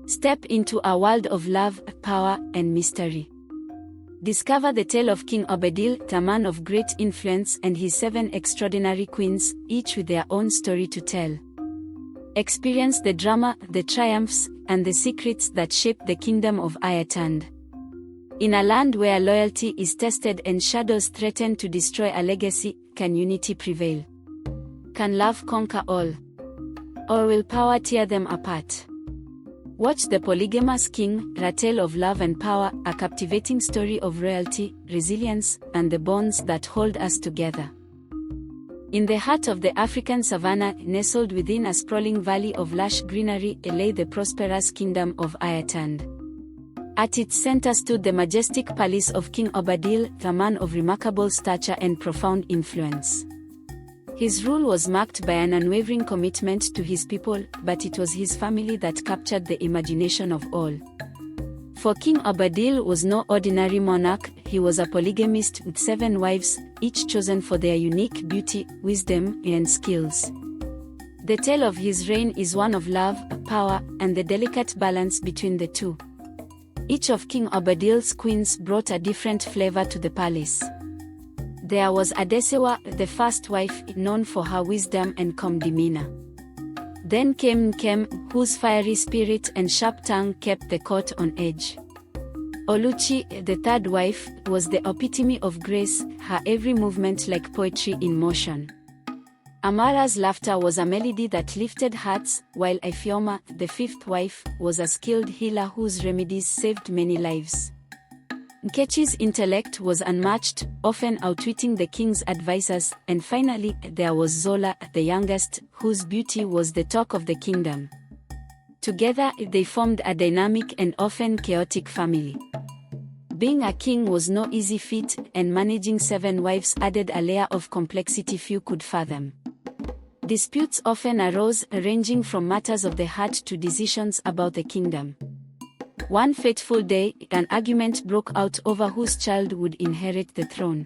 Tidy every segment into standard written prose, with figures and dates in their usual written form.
Step into a world of love, power, and mystery. Discover the tale of King Obadele, a man of great influence, and his 7 extraordinary queens, each with their own story to tell. Experience the drama, the triumphs, and the secrets that shape the Kingdom of Ayotunde. In a land where loyalty is tested and shadows threaten to destroy a legacy, can unity prevail? Can love conquer all? Or will power tear them apart? Watch The Polygamous King, a tale of love and power, a captivating story of royalty, resilience, and the bonds that hold us together. In the heart of the African savanna, nestled within a sprawling valley of lush greenery, lay the prosperous Kingdom of Ayotunde. At its center stood the majestic palace of King Obadele, a man of remarkable stature and profound influence. His rule was marked by an unwavering commitment to his people, but it was his family that captured the imagination of all. For King Obadele was no ordinary monarch, he was a polygamist with 7 wives, each chosen for their unique beauty, wisdom, and skills. The tale of his reign is one of love, power, and the delicate balance between the two. Each of King Obadele's queens brought a different flavor to the palace. There was Adesewa, the first wife, known for her wisdom and calm demeanor. Then came Nkem, whose fiery spirit and sharp tongue kept the court on edge. Oluchi, the third wife, was the epitome of grace, her every movement like poetry in motion. Amara's laughter was a melody that lifted hearts, while Ifeoma, the fifth wife, was a skilled healer whose remedies saved many lives. Nkechi's intellect was unmatched, often outwitting the king's advisors, and finally, there was Zola, the youngest, whose beauty was the talk of the kingdom. Together, they formed a dynamic and often chaotic family. Being a king was no easy feat, and managing 7 wives added a layer of complexity few could fathom. Disputes often arose, ranging from matters of the heart to decisions about the kingdom. One fateful day, an argument broke out over whose child would inherit the throne.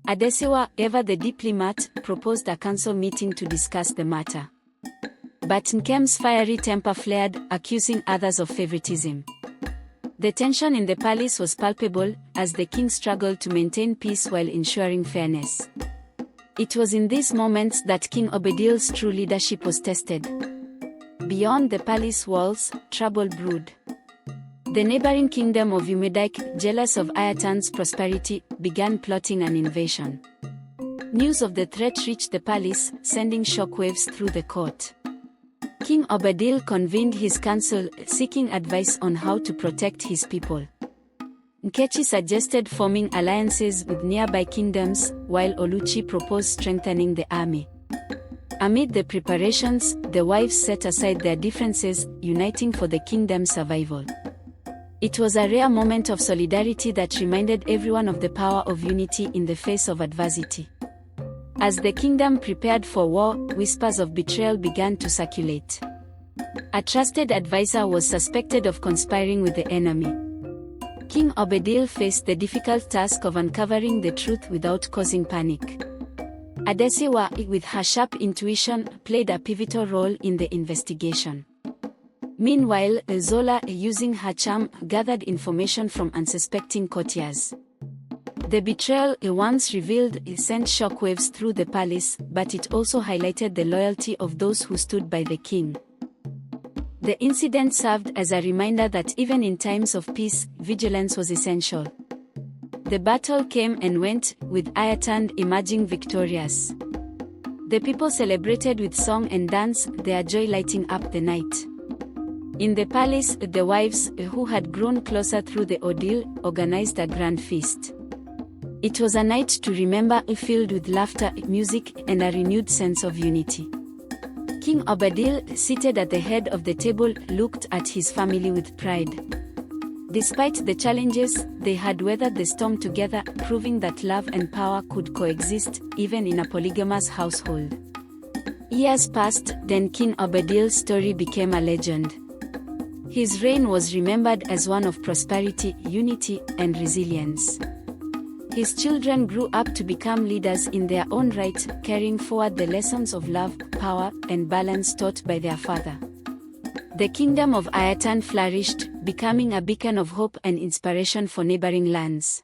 Adesewa, ever the diplomat, proposed a council meeting to discuss the matter. But Nkem's fiery temper flared, accusing others of favoritism. The tension in the palace was palpable, as the king struggled to maintain peace while ensuring fairness. It was in these moments that King Obadele's true leadership was tested. Beyond the palace walls, trouble brewed. The neighboring kingdom of Ayotunde, jealous of Ayotunde's prosperity, began plotting an invasion. News of the threat reached the palace, sending shockwaves through the court. King Obadele convened his council, seeking advice on how to protect his people. Nkechi suggested forming alliances with nearby kingdoms, while Oluchi proposed strengthening the army. Amid the preparations, the wives set aside their differences, uniting for the kingdom's survival. It was a rare moment of solidarity that reminded everyone of the power of unity in the face of adversity. As the kingdom prepared for war, whispers of betrayal began to circulate. A trusted advisor was suspected of conspiring with the enemy. King Obadele faced the difficult task of uncovering the truth without causing panic. Adesewa, with her sharp intuition, played a pivotal role in the investigation. Meanwhile, Zola, using her charm, gathered information from unsuspecting courtiers. The betrayal, once revealed, sent shockwaves through the palace, but it also highlighted the loyalty of those who stood by the king. The incident served as a reminder that even in times of peace, vigilance was essential. The battle came and went, with Ayotunde emerging victorious. The people celebrated with song and dance, their joy lighting up the night. In the palace, the wives, who had grown closer through the ordeal, organized a grand feast. It was a night to remember, filled with laughter, music, and a renewed sense of unity. King Obadele, seated at the head of the table, looked at his family with pride. Despite the challenges, they had weathered the storm together, proving that love and power could coexist, even in a polygamous household. Years passed, then King Obadele's story became a legend. His reign was remembered as one of prosperity, unity, and resilience. His children grew up to become leaders in their own right, carrying forward the lessons of love, power, and balance taught by their father. The Kingdom of Ayotunde flourished, becoming a beacon of hope and inspiration for neighboring lands.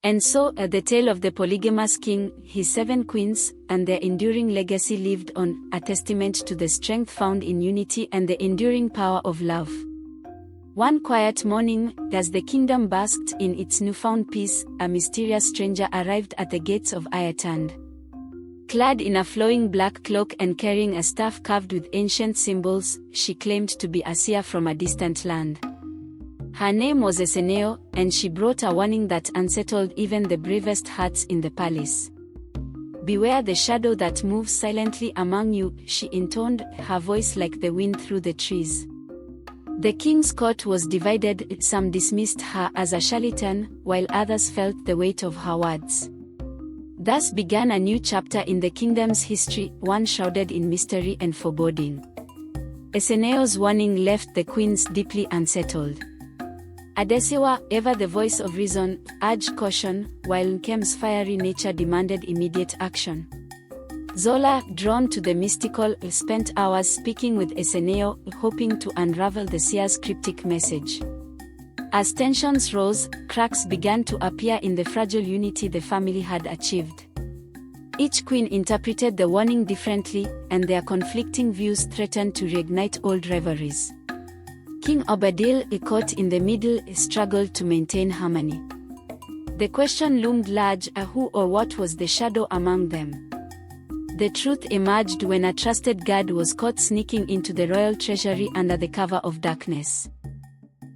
And so, the tale of the polygamous king, his 7 queens, and their enduring legacy lived on, a testament to the strength found in unity and the enduring power of love. One quiet morning, as the kingdom basked in its newfound peace, a mysterious stranger arrived at the gates of Ayotunde. Clad in a flowing black cloak and carrying a staff carved with ancient symbols, she claimed to be a seer from a distant land. Her name was Eseneo, and she brought a warning that unsettled even the bravest hearts in the palace. "Beware the shadow that moves silently among you," she intoned, her voice like the wind through the trees. The king's court was divided, some dismissed her as a charlatan, while others felt the weight of her words. Thus began a new chapter in the kingdom's history, one shrouded in mystery and foreboding. Eseneo's warning left the queens deeply unsettled. Adesewa, ever the voice of reason, urged caution, while Nkem's fiery nature demanded immediate action. Zola, drawn to the mystical, spent hours speaking with Eseneo, hoping to unravel the seer's cryptic message. As tensions rose, cracks began to appear in the fragile unity the family had achieved. Each queen interpreted the warning differently, and their conflicting views threatened to reignite old rivalries. King Obadele, caught in the middle, struggled to maintain harmony. The question loomed large: who or what was the shadow among them? The truth emerged when a trusted guard was caught sneaking into the royal treasury under the cover of darkness.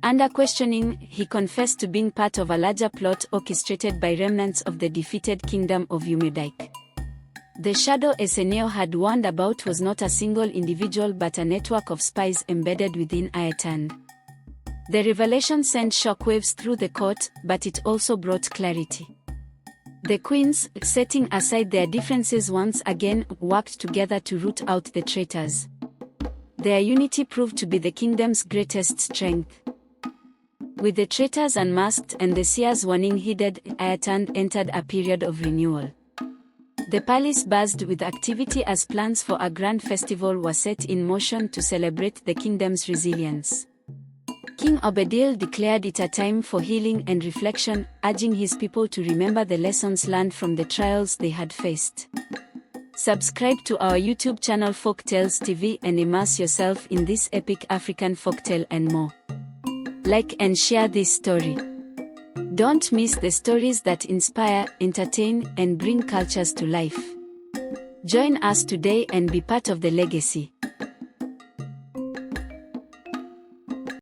Under questioning, he confessed to being part of a larger plot orchestrated by remnants of the defeated Kingdom of Ayotunde. The shadow Eseneo had warned about was not a single individual but a network of spies embedded within Ayotunde. The revelation sent shockwaves through the court, but it also brought clarity. The queens, setting aside their differences once again, worked together to root out the traitors. Their unity proved to be the kingdom's greatest strength. With the traitors unmasked and the seer's warning heeded, Ayotunde entered a period of renewal. The palace buzzed with activity as plans for a grand festival were set in motion to celebrate the kingdom's resilience. King Obadele declared it a time for healing and reflection, urging his people to remember the lessons learned from the trials they had faced. Subscribe to our YouTube channel Folktales TV and immerse yourself in this epic African folktale and more. Like and share this story. Don't miss the stories that inspire, entertain, and bring cultures to life. Join us today and be part of the legacy.